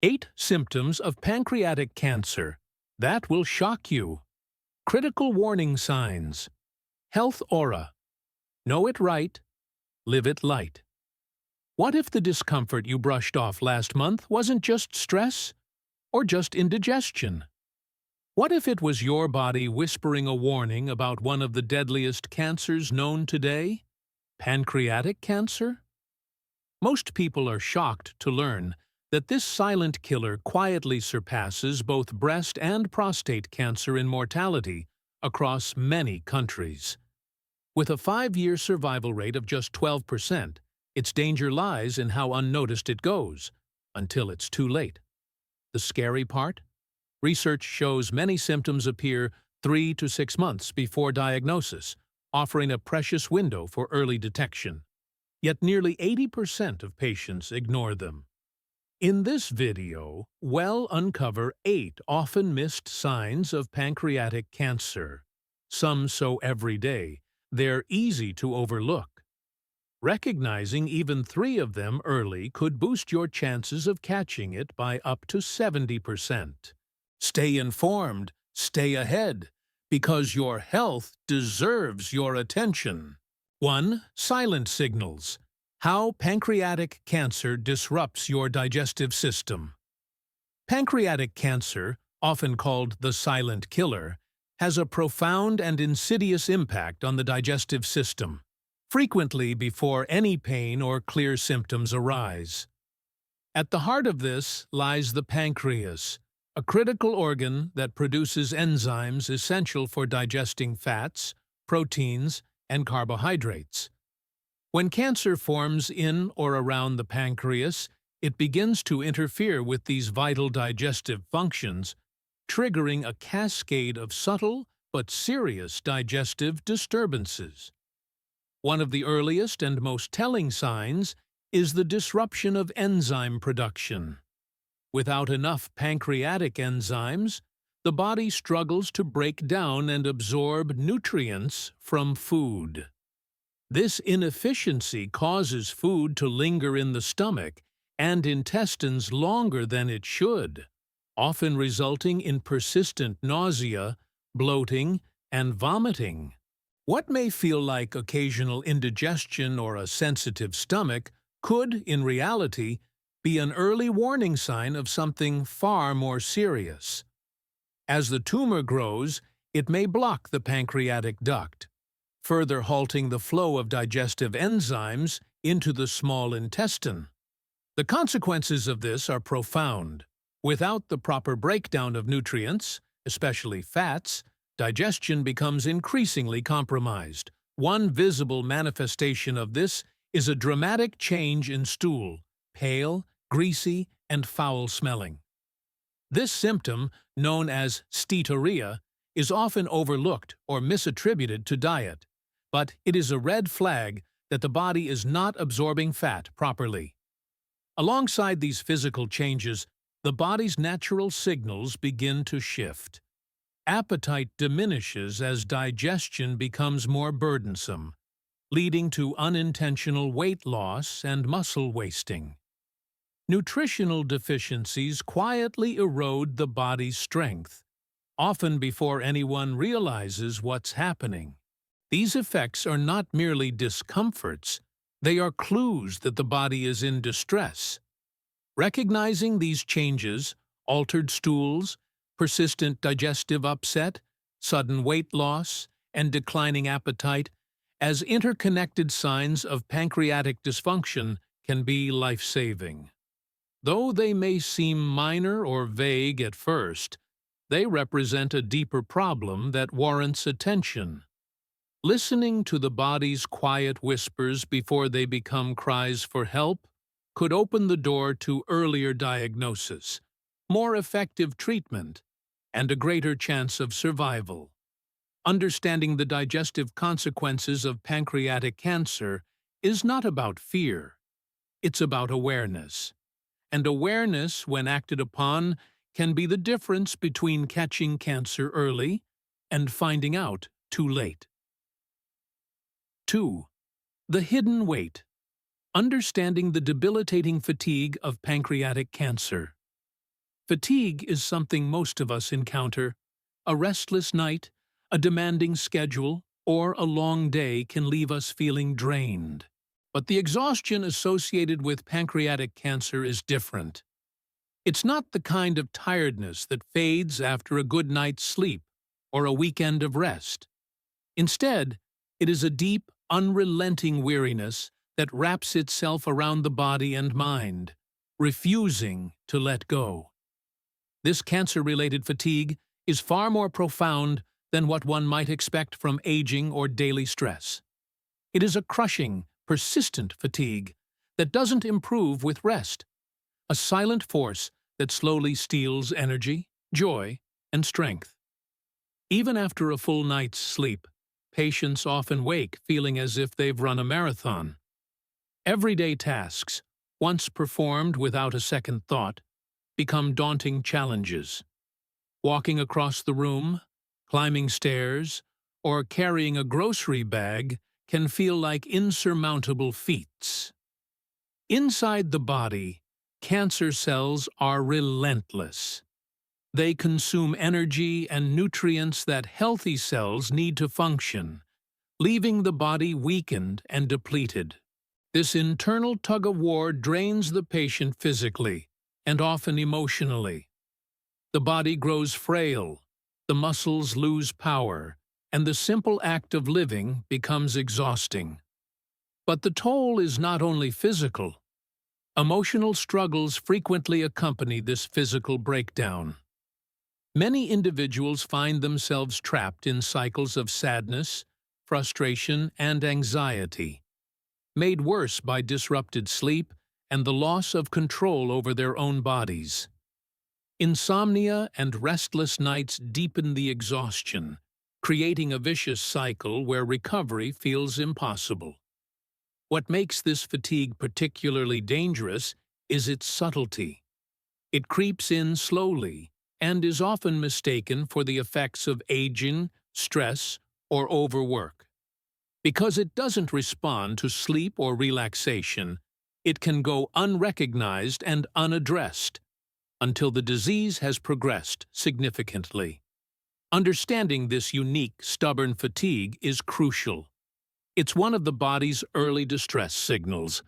8 symptoms of pancreatic cancer. That will shock you. Critical warning signs. Health aura. Know it right. Live it light. What if the discomfort you brushed off last month wasn't just stress or just indigestion? What if it was your body whispering a warning about one of the deadliest cancers known today? Pancreatic cancer? Most people are shocked to learn that this silent killer quietly surpasses both breast and prostate cancer in mortality across many countries. With a 5-year survival rate of just 12%, its danger lies in how unnoticed it goes, until it's too late. The scary part? Research shows many symptoms appear 3 to 6 months before diagnosis, offering a precious window for early detection. Yet nearly 80% of patients ignore them. In this video, we'll uncover 8 often missed signs of pancreatic cancer. Some so everyday, they're easy to overlook. Recognizing even 3 of them early could boost your chances of catching it by up to 70%. Stay informed, stay ahead, because your health deserves your attention. 1. Silent signals. How pancreatic cancer disrupts your digestive system. Pancreatic cancer, often called the silent killer, has a profound and insidious impact on the digestive system, frequently before any pain or clear symptoms arise. At the heart of this lies the pancreas, a critical organ that produces enzymes essential for digesting fats, proteins, and carbohydrates. When cancer forms in or around the pancreas, it begins to interfere with these vital digestive functions, triggering a cascade of subtle but serious digestive disturbances. One of the earliest and most telling signs is the disruption of enzyme production. Without enough pancreatic enzymes, the body struggles to break down and absorb nutrients from food. This inefficiency causes food to linger in the stomach and intestines longer than it should, often resulting in persistent nausea, bloating, and vomiting. What may feel like occasional indigestion or a sensitive stomach could, in reality, be an early warning sign of something far more serious. As the tumor grows, it may block the pancreatic duct, further halting the flow of digestive enzymes into the small intestine. The consequences of this are profound. Without the proper breakdown of nutrients, especially fats, digestion becomes increasingly compromised. One visible manifestation of this is a dramatic change in stool, pale, greasy, and foul-smelling. This symptom, known as steatorrhea, is often overlooked or misattributed to diet, but it is a red flag that the body is not absorbing fat properly. Alongside these physical changes, the body's natural signals begin to shift. Appetite diminishes as digestion becomes more burdensome, leading to unintentional weight loss and muscle wasting. Nutritional deficiencies quietly erode the body's strength, often before anyone realizes what's happening. These effects are not merely discomforts, they are clues that the body is in distress. Recognizing these changes, altered stools, persistent digestive upset, sudden weight loss, and declining appetite, as interconnected signs of pancreatic dysfunction can be life-saving. Though they may seem minor or vague at first, they represent a deeper problem that warrants attention. Listening to the body's quiet whispers before they become cries for help could open the door to earlier diagnosis, more effective treatment, and a greater chance of survival. Understanding the digestive consequences of pancreatic cancer is not about fear. It's about awareness. And awareness, when acted upon, can be the difference between catching cancer early and finding out too late. 2. The hidden weight. Understanding the debilitating fatigue of pancreatic cancer. Fatigue is something most of us encounter. A restless night, a demanding schedule, or a long day can leave us feeling drained. But the exhaustion associated with pancreatic cancer is different. It's not the kind of tiredness that fades after a good night's sleep or a weekend of rest. Instead, it is a deep, unrelenting weariness that wraps itself around the body and mind, refusing to let go. This cancer-related fatigue is far more profound than what one might expect from aging or daily stress. It is a crushing, persistent fatigue that doesn't improve with rest, a silent force that slowly steals energy, joy, and strength. Even after a full night's sleep, patients often wake feeling as if they've run a marathon. Everyday tasks, once performed without a second thought, become daunting challenges. Walking across the room, climbing stairs, or carrying a grocery bag can feel like insurmountable feats. Inside the body, cancer cells are relentless. They consume energy and nutrients that healthy cells need to function, leaving the body weakened and depleted. This internal tug-of-war drains the patient physically and often emotionally. The body grows frail, the muscles lose power, and the simple act of living becomes exhausting. But the toll is not only physical. Emotional struggles frequently accompany this physical breakdown. Many individuals find themselves trapped in cycles of sadness, frustration, and anxiety, made worse by disrupted sleep and the loss of control over their own bodies. Insomnia and restless nights deepen the exhaustion, creating a vicious cycle where recovery feels impossible. What makes this fatigue particularly dangerous is its subtlety. It creeps in slowly and is often mistaken for the effects of aging, stress, or overwork. Because it doesn't respond to sleep or relaxation, it can go unrecognized and unaddressed until the disease has progressed significantly. Understanding this unique, stubborn fatigue is crucial. It's one of the body's early distress signals,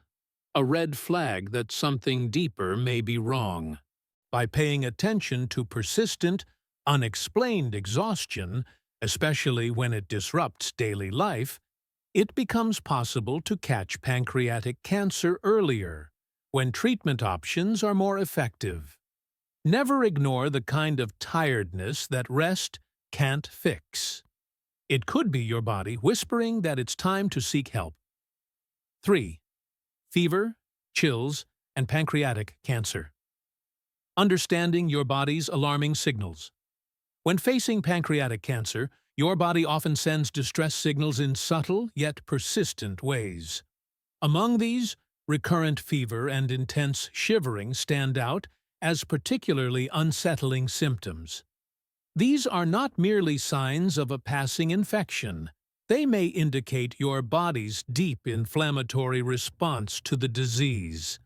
a red flag that something deeper may be wrong. By paying attention to persistent, unexplained exhaustion, especially when it disrupts daily life, it becomes possible to catch pancreatic cancer earlier, when treatment options are more effective. Never ignore the kind of tiredness that rest can't fix. It could be your body whispering that it's time to seek help. 3. Fever, chills, and pancreatic cancer. Understanding your body's alarming signals. When facing pancreatic cancer, your body often sends distress signals in subtle yet persistent ways. Among these, recurrent fever and intense shivering stand out as particularly unsettling symptoms. These are not merely signs of a passing infection. They may indicate your body's deep inflammatory response to the disease.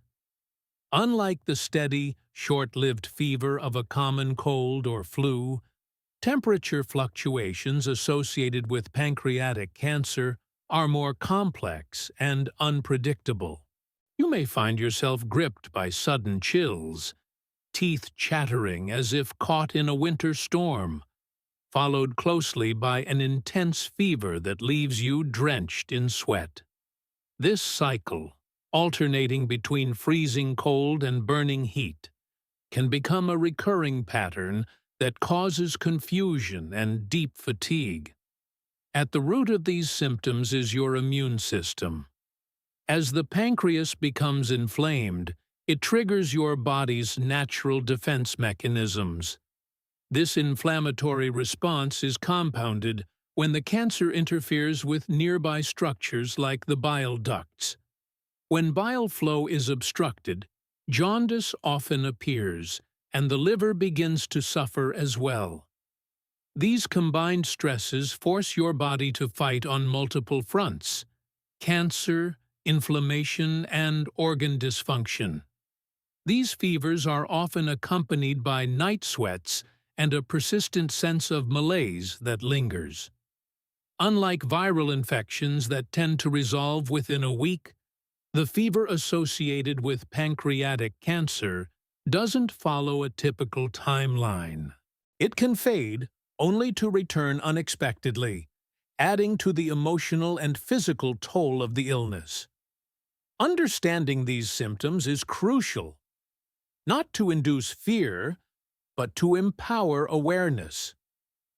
Unlike the steady, short-lived fever of a common cold or flu, temperature fluctuations associated with pancreatic cancer are more complex and unpredictable. You may find yourself gripped by sudden chills, teeth chattering as if caught in a winter storm, followed closely by an intense fever that leaves you drenched in sweat. This cycle, alternating between freezing cold and burning heat, can become a recurring pattern that causes confusion and deep fatigue. At the root of these symptoms is your immune system. As the pancreas becomes inflamed, it triggers your body's natural defense mechanisms. This inflammatory response is compounded when the cancer interferes with nearby structures like the bile ducts. When bile flow is obstructed, jaundice often appears, and the liver begins to suffer as well. These combined stresses force your body to fight on multiple fronts: cancer, inflammation, and organ dysfunction. These fevers are often accompanied by night sweats and a persistent sense of malaise that lingers. Unlike viral infections that tend to resolve within a week, the fever associated with pancreatic cancer doesn't follow a typical timeline. It can fade only to return unexpectedly, adding to the emotional and physical toll of the illness. Understanding these symptoms is crucial, not to induce fear, but to empower awareness.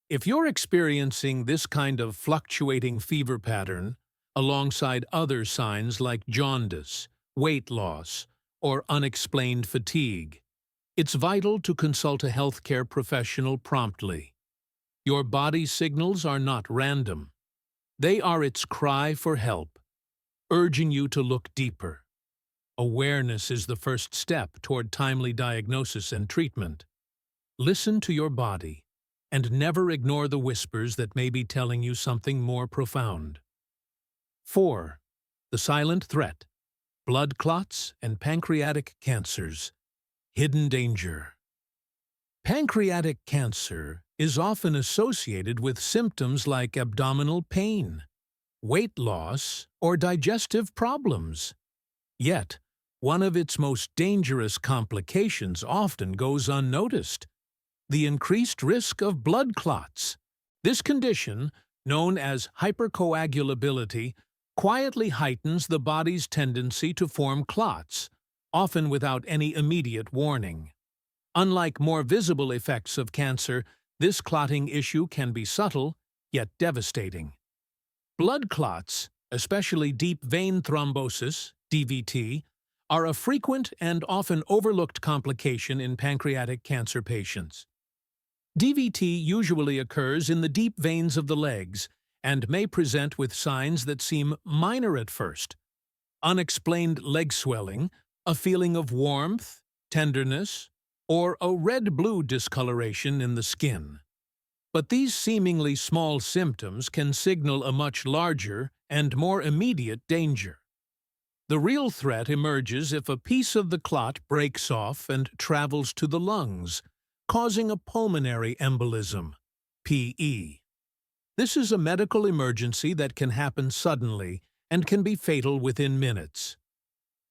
If you're experiencing this kind of fluctuating fever pattern, alongside other signs like jaundice, weight loss, or unexplained fatigue, it's vital to consult a healthcare professional promptly. Your body's signals are not random. They are its cry for help, urging you to look deeper. Awareness is the first step toward timely diagnosis and treatment. Listen to your body, and never ignore the whispers that may be telling you something more profound. 4. The silent threat: blood clots and pancreatic cancers. Hidden danger. Pancreatic cancer is often associated with symptoms like abdominal pain, weight loss, or digestive problems. Yet, one of its most dangerous complications often goes unnoticed: the increased risk of blood clots. This condition, known as hypercoagulability, quietly heightens the body's tendency to form clots, often without any immediate warning. Unlike more visible effects of cancer, this clotting issue can be subtle, yet devastating. Blood clots, especially deep vein thrombosis, DVT, are a frequent and often overlooked complication in pancreatic cancer patients. DVT usually occurs in the deep veins of the legs and may present with signs that seem minor at first: unexplained leg swelling, a feeling of warmth, tenderness, or a red-blue discoloration in the skin. But these seemingly small symptoms can signal a much larger and more immediate danger. The real threat emerges if a piece of the clot breaks off and travels to the lungs, causing a pulmonary embolism, PE. This is a medical emergency that can happen suddenly and can be fatal within minutes.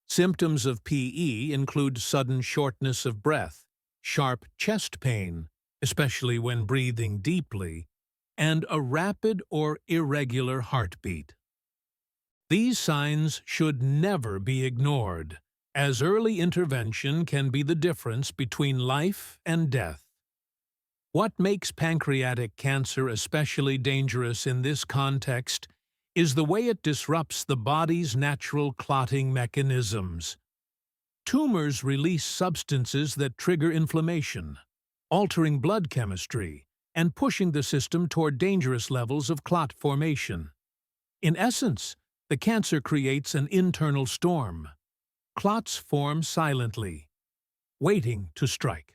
Symptoms of PE include sudden shortness of breath, sharp chest pain, especially when breathing deeply, and a rapid or irregular heartbeat. These signs should never be ignored, as early intervention can be the difference between life and death. What makes pancreatic cancer especially dangerous in this context is the way it disrupts the body's natural clotting mechanisms. Tumors release substances that trigger inflammation, altering blood chemistry and pushing the system toward dangerous levels of clot formation. In essence, the cancer creates an internal storm. Clots form silently, waiting to strike.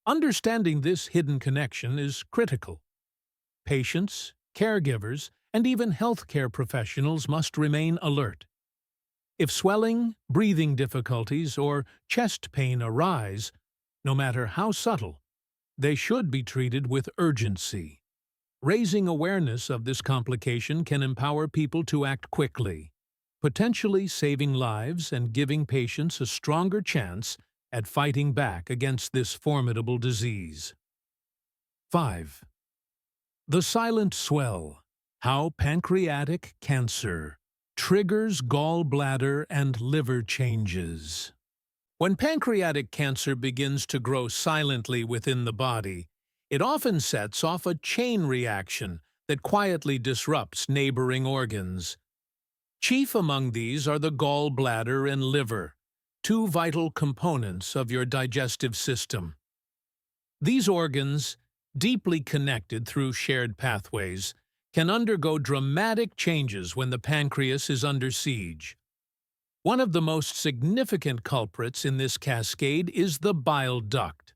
Understanding this hidden connection is critical. Patients, caregivers, and even healthcare professionals must remain alert. If swelling, breathing difficulties, or chest pain arise, no matter how subtle, they should be treated with urgency. Raising awareness of this complication can empower people to act quickly, potentially saving lives and giving patients a stronger chance at fighting back against this formidable disease. 5. The silent swell: how pancreatic cancer triggers gallbladder and liver changes. When pancreatic cancer begins to grow silently within the body, it often sets off a chain reaction that quietly disrupts neighboring organs. Chief among these are the gallbladder and liver, two vital components of your digestive system. These organs, deeply connected through shared pathways, can undergo dramatic changes when the pancreas is under siege. One of the most significant culprits in this cascade is the bile duct,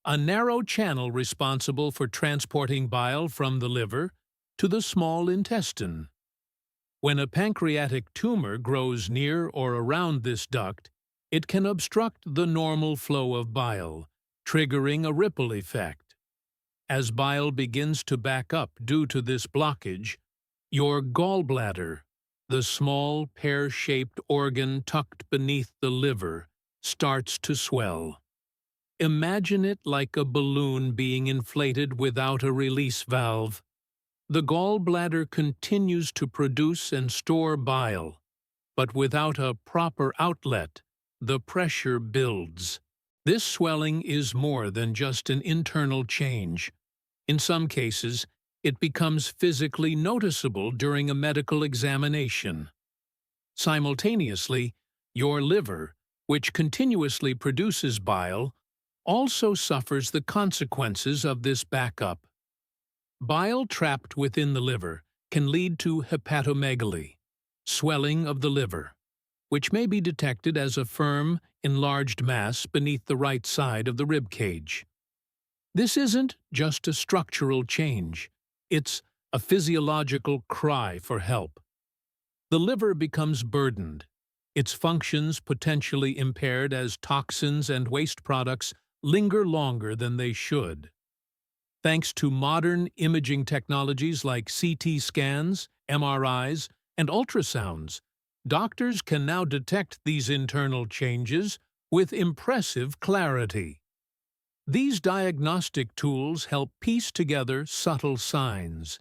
a narrow channel responsible for transporting bile from the liver to the small intestine. When a pancreatic tumor grows near or around this duct, It can obstruct the normal flow of bile, triggering a ripple effect. As bile begins to back up due to this blockage, your gallbladder, the small pear-shaped organ tucked beneath the liver, starts to swell. Imagine it like a balloon being inflated without a release valve. The gallbladder continues to produce and store bile, but without a proper outlet, the pressure builds. This swelling is more than just an internal change. In some cases, it becomes physically noticeable during a medical examination. Simultaneously, your liver, which continuously produces bile, also suffers the consequences of this backup. Bile trapped within the liver can lead to hepatomegaly, swelling of the liver, which may be detected as a firm, enlarged mass beneath the right side of the rib cage. This isn't just a structural change, it's a physiological cry for help. The liver becomes burdened, its functions potentially impaired as toxins and waste products linger longer than they should. Thanks to modern imaging technologies like CT scans, MRIs, and ultrasounds, doctors can now detect these internal changes with impressive clarity. These diagnostic tools help piece together subtle signs,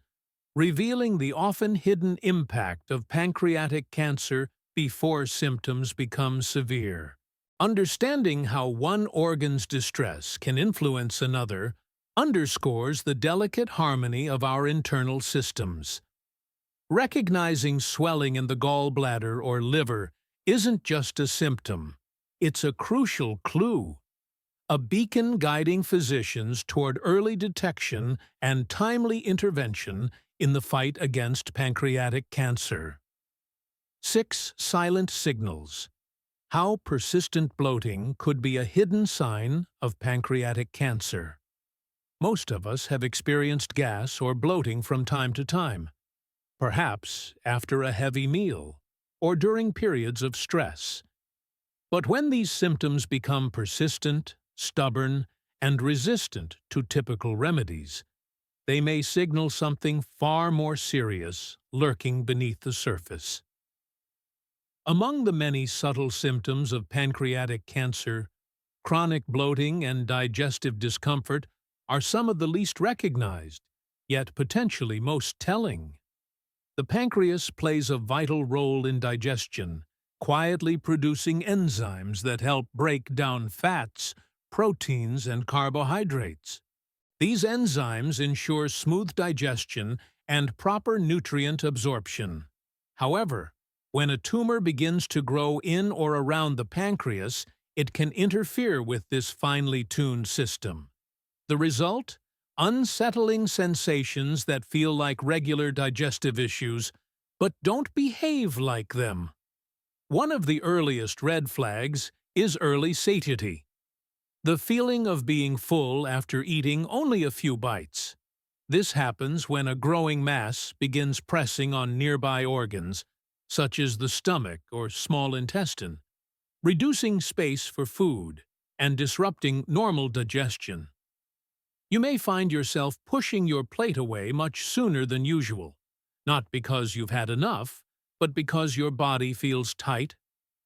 revealing the often hidden impact of pancreatic cancer before symptoms become severe. Understanding how one organ's distress can influence another underscores the delicate harmony of our internal systems. Recognizing swelling in the gallbladder or liver isn't just a symptom, it's a crucial clue, a beacon guiding physicians toward early detection and timely intervention in the fight against pancreatic cancer. 6 silent signals. How persistent bloating could be a hidden sign of pancreatic cancer. Most of us have experienced gas or bloating from time to time, perhaps after a heavy meal or during periods of stress. But when these symptoms become persistent, stubborn, and resistant to typical remedies, they may signal something far more serious lurking beneath the surface. Among the many subtle symptoms of pancreatic cancer, chronic bloating and digestive discomfort are some of the least recognized, yet potentially most telling. The pancreas plays a vital role in digestion, quietly producing enzymes that help break down fats, proteins, and carbohydrates. These enzymes ensure smooth digestion and proper nutrient absorption. However, when a tumor begins to grow in or around the pancreas, it can interfere with this finely tuned system. The result? Unsettling sensations that feel like regular digestive issues, but don't behave like them. One of the earliest red flags is early satiety. The feeling of being full after eating only a few bites. This happens when a growing mass begins pressing on nearby organs, such as the stomach or small intestine, reducing space for food and disrupting normal digestion. You may find yourself pushing your plate away much sooner than usual, not because you've had enough, but because your body feels tight,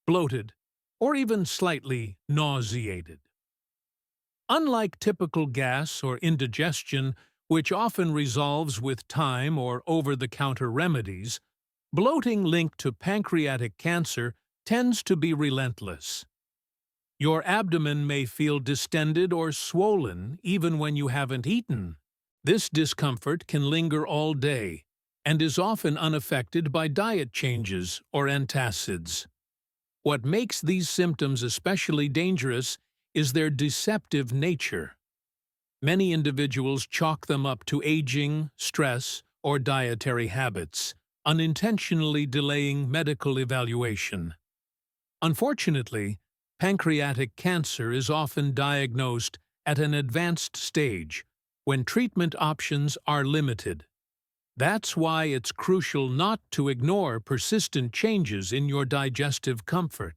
bloated, or even slightly nauseated. Unlike typical gas or indigestion, which often resolves with time or over-the-counter remedies, bloating linked to pancreatic cancer tends to be relentless. Your abdomen may feel distended or swollen even when you haven't eaten. This discomfort can linger all day and is often unaffected by diet changes or antacids. What makes these symptoms especially dangerous is their deceptive nature. Many individuals chalk them up to aging, stress, or dietary habits, unintentionally delaying medical evaluation. Unfortunately, pancreatic cancer is often diagnosed at an advanced stage when treatment options are limited. That's why it's crucial not to ignore persistent changes in your digestive comfort.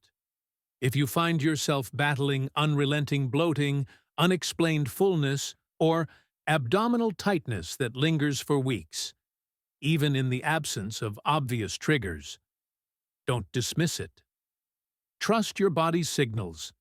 If you find yourself battling unrelenting bloating, unexplained fullness, or abdominal tightness that lingers for weeks, even in the absence of obvious triggers, don't dismiss it. Trust your body's signals.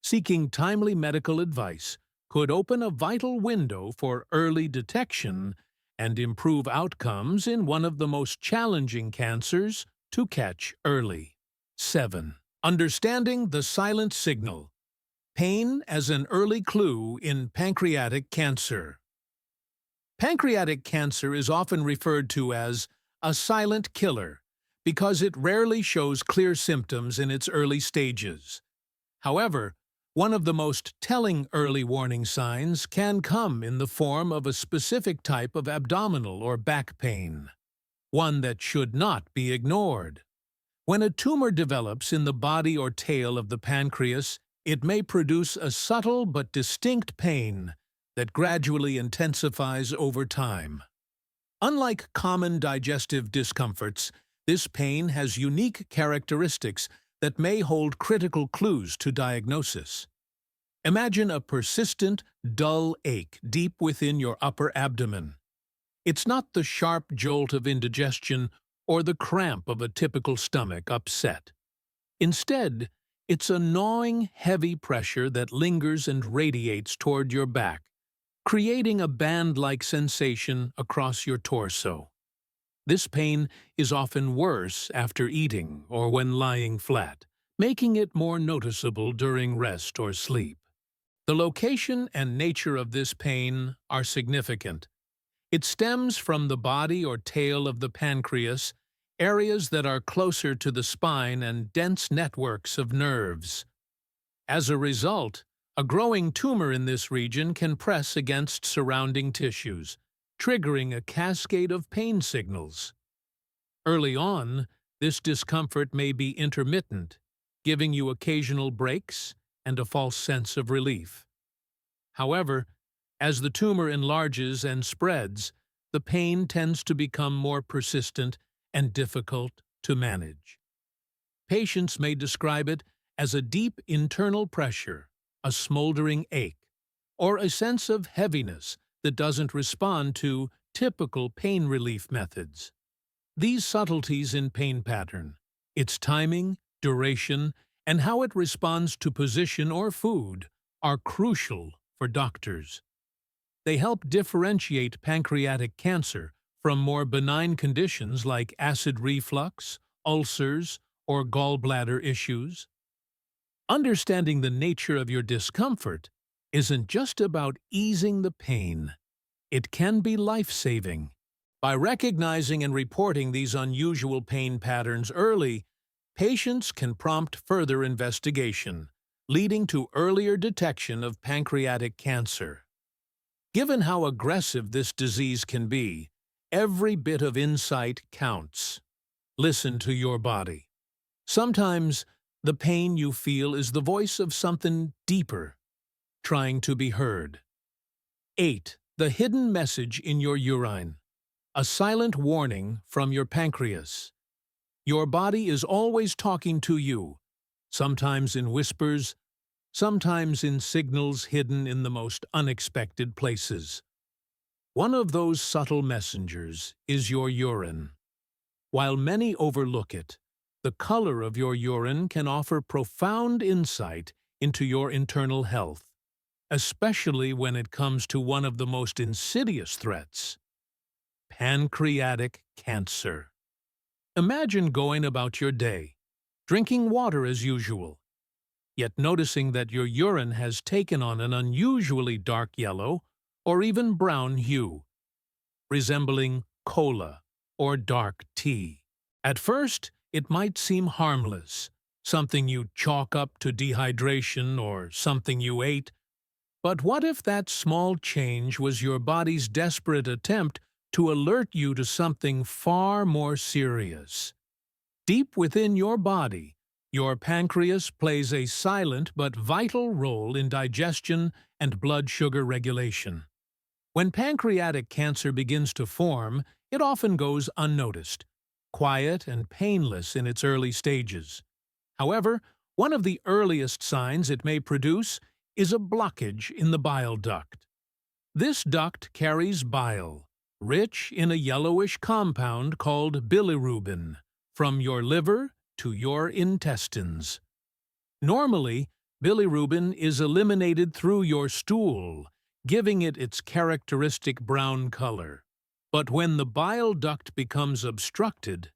Seeking timely medical advice could open a vital window for early detection and improve outcomes in one of the most challenging cancers to catch early. 7. Understanding the silent signal. Pain as an early clue in pancreatic cancer. Pancreatic cancer is often referred to as a silent killer because it rarely shows clear symptoms in its early stages. However, one of the most telling early warning signs can come in the form of a specific type of abdominal or back pain, one that should not be ignored. When a tumor develops in the body or tail of the pancreas, it may produce a subtle but distinct pain that gradually intensifies over time. Unlike common digestive discomforts, this pain has unique characteristics that may hold critical clues to diagnosis. Imagine a persistent, dull ache deep within your upper abdomen. It's not the sharp jolt of indigestion or the cramp of a typical stomach upset. Instead, it's a gnawing, heavy pressure that lingers and radiates toward your back, creating a band-like sensation across your torso. This pain is often worse after eating or when lying flat, making it more noticeable during rest or sleep. The location and nature of this pain are significant. It stems from the body or tail of the pancreas, areas that are closer to the spine and dense networks of nerves. As a result, a growing tumor in this region can press against surrounding tissues, triggering a cascade of pain signals. Early on, this discomfort may be intermittent, giving you occasional breaks and a false sense of relief. However, as the tumor enlarges and spreads, the pain tends to become more persistent and difficult to manage. Patients may describe it as a deep internal pressure, a smoldering ache, or a sense of heaviness that doesn't respond to typical pain relief methods. These subtleties in pain pattern, its timing, duration, and how it responds to position or food, are crucial for doctors. They help differentiate pancreatic cancer from more benign conditions like acid reflux, ulcers, or gallbladder issues. Understanding the nature of your discomfort isn't just about easing the pain. It can be life-saving. By recognizing and reporting these unusual pain patterns early, patients can prompt further investigation, leading to earlier detection of pancreatic cancer. Given how aggressive this disease can be, every bit of insight counts. Listen to your body. Sometimes, the pain you feel is the voice of something deeper, trying to be heard. 8. The hidden message in your urine. A silent warning from your pancreas. Your body is always talking to you, sometimes in whispers, sometimes in signals hidden in the most unexpected places. One of those subtle messengers is your urine. While many overlook it, the color of your urine can offer profound insight into your internal health, especially when it comes to one of the most insidious threats: pancreatic cancer. Imagine going about your day, drinking water as usual, yet noticing that your urine has taken on an unusually dark yellow or even brown hue, resembling cola or dark tea. At first, it might seem harmless, something you chalk up to dehydration or something you ate. But what if that small change was your body's desperate attempt to alert you to something far more serious? Deep within your body, your pancreas plays a silent but vital role in digestion and blood sugar regulation. When pancreatic cancer begins to form, it often goes unnoticed, quiet and painless in its early stages. However, One of the earliest signs it may produce is a blockage in the bile duct. This duct carries bile, rich in a yellowish compound called bilirubin, from your liver to your intestines. Normally, bilirubin is eliminated through your stool, giving it its characteristic brown color. But when the bile duct becomes obstructed,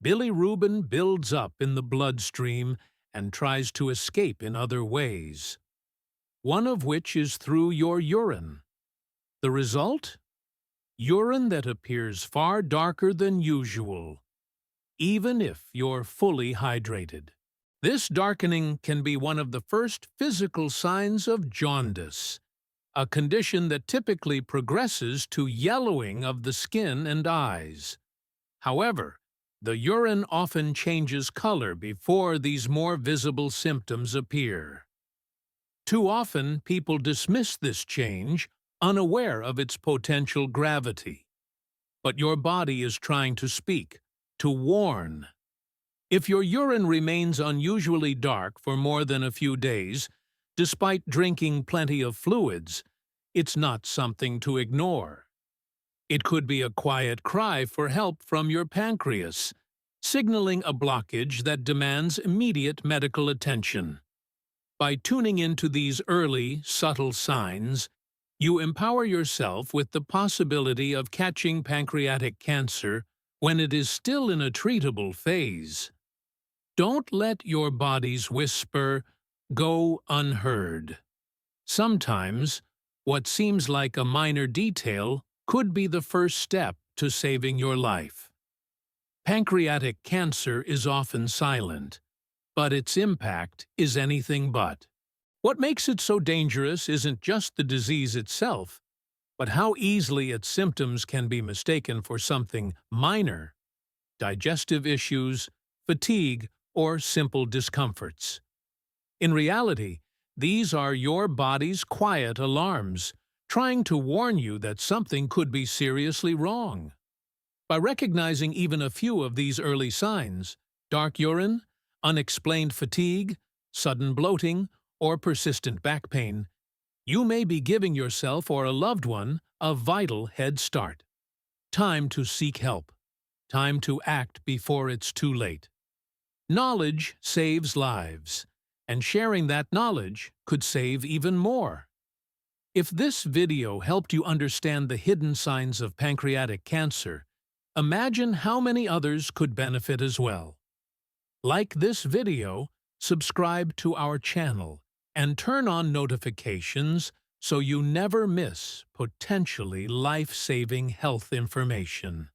bilirubin builds up in the bloodstream and tries to escape in other ways, one of which is through your urine. The result? Urine that appears far darker than usual, even if you're fully hydrated. This darkening can be one of the first physical signs of jaundice, a condition that typically progresses to yellowing of the skin and eyes. However, the urine often changes color before these more visible symptoms appear. Too often, people dismiss this change, unaware of its potential gravity. But your body is trying to speak, to warn. If your urine remains unusually dark for more than a few days, despite drinking plenty of fluids, it's not something to ignore. It could be a quiet cry for help from your pancreas, signaling a blockage that demands immediate medical attention. By tuning into these early, subtle signs, you empower yourself with the possibility of catching pancreatic cancer when it is still in a treatable phase. Don't let your body's whisper go unheard. Sometimes, what seems like a minor detail could be the first step to saving your life. Pancreatic cancer is often silent, but its impact is anything but. What makes it so dangerous isn't just the disease itself, but how easily its symptoms can be mistaken for something minor: digestive issues, fatigue, or simple discomforts. In reality, these are your body's quiet alarms, trying to warn you that something could be seriously wrong. By recognizing even a few of these early signs, dark urine, unexplained fatigue, sudden bloating, or persistent back pain, you may be giving yourself or a loved one a vital head start. Time to seek help. Time to act before it's too late. Knowledge saves lives, and sharing that knowledge could save even more. If this video helped you understand the hidden signs of pancreatic cancer, imagine how many others could benefit as well. Like this video, subscribe to our channel, and turn on notifications so you never miss potentially life-saving health information.